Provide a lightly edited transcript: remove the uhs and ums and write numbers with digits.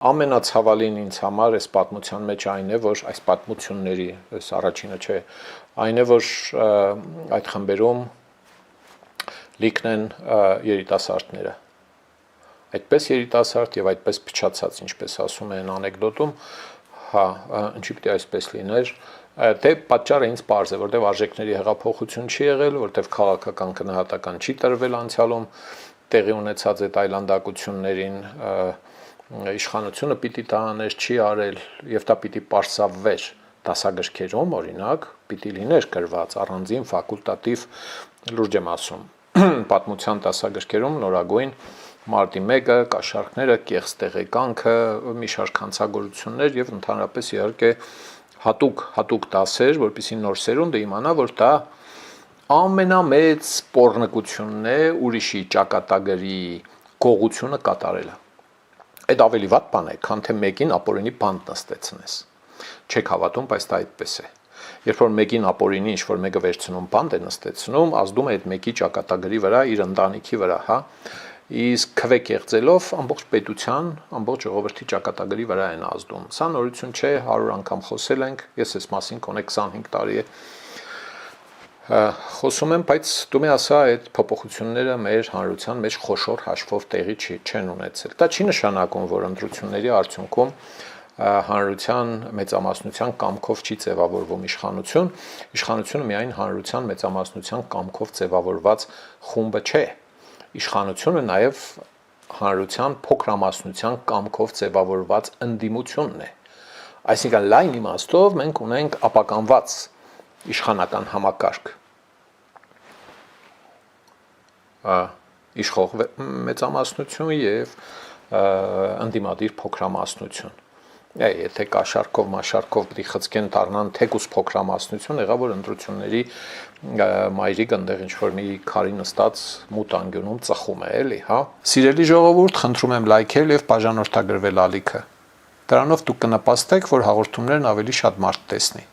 Ամենացավալին ինձ համար այս պատմության մեջ այն է, որ այս պատմությունների, այս առաջինը չէ, այն է, որ այդ խմբերում լիքն են երիտասարդները։ Այդպես երիտասարդ եւ այդպես փչացած, ինչպես ասում են անեկդոտում, հա, ինչի՞ պիտի այսպես լիներ, դե պատճառը ինձ պարզ է, որտեղ արժեքների հեղափոխություն չի եղել, որտեղ քաղաքական գնահատական չի տրվել անցյալում, տեղի ունեցած այդ այլանդակություններին իշխանությունը պիտի դա աներ, չի արել եւ դա պիտի պարսավվեր դասագրքերում, օրինակ, պիտի լիներ գրված առանձին ֆակուլտատիվ լուրջ եմ ասում պատմության դասագրքերում նորագույն մարտի 1-ը, կաշառքները, կեղծ տեղեկանքը, մի շարք հանցագործություններ եւ ընդհանրապես իհարկե հատուկ դասեր, որպեսզի նոր սերունդը իմանա, որ դա ամենամեծ պոռնկությունն է ուրիշի ճակատագրի գողությունը կատարելը։ Այդ ավելի վատ բան է, քան թե մեկին ապօրինի բանտ նստեցնես։ Չեք հավատում, բայց դա այդպես է։ Երբ որ մեկին ապօրինի ինչ-որ մեկը վերցնում բանտ է նստեցնում, ազդում է այդ մեկի ճակատագրի վրա, իր ընտանիքի վրա, հա։ Իսկ քվե կեղծելով ամբողջ պետության, ամբողջ ժողովրդի ճակատագրի վրա են ազդում։ Սա նորություն չէ, 100 անգամ խոսել ենք, ես այս մասին կոնե 25 տարի է խոսում եմ, բայց դու մի ասա այդ փոփոխությունները մեր հանրության մեջ խոշոր հաշվով տեղի չեն ունեցել։ Դա չի նշանակում, որ ընտրությունների արդյունքում հանրության մեծամասնության կամքով չի ձևավորվում իշխանություն, իշխանությունը միայն հանրության մեծամասնության կամքով ձևավորված խումբը չէ։ Իշխանությունը նաև հանրության փոքրամասնության կամքով ձևավորված ընդդիմությունն է։ Այսինքն լայն իմաստով մենք ունենք ապականված իշխանական համակարգ։ Իշխող մեծամասնություն եւ ընդդիմադիր փոքրամասնություն։ Եթե կաշառքով, մաշառքով պիտի խցկեն դառնան թեկուս փոքրամասնություն, եղավ որ ընտրությունների մայրիկ այնտեղ ինչ-որ մի քարի նստած մութ անկյունում ծխում է, էլի, հա։ Սիրելի ժողովուրդ, խնդրում եմ լայքել եւ բաժանորդագրվել ալիքը։ Դրանով դուք կնպաստեք, որ հաղորդումներն ավելի շատ մարդ տեսնի։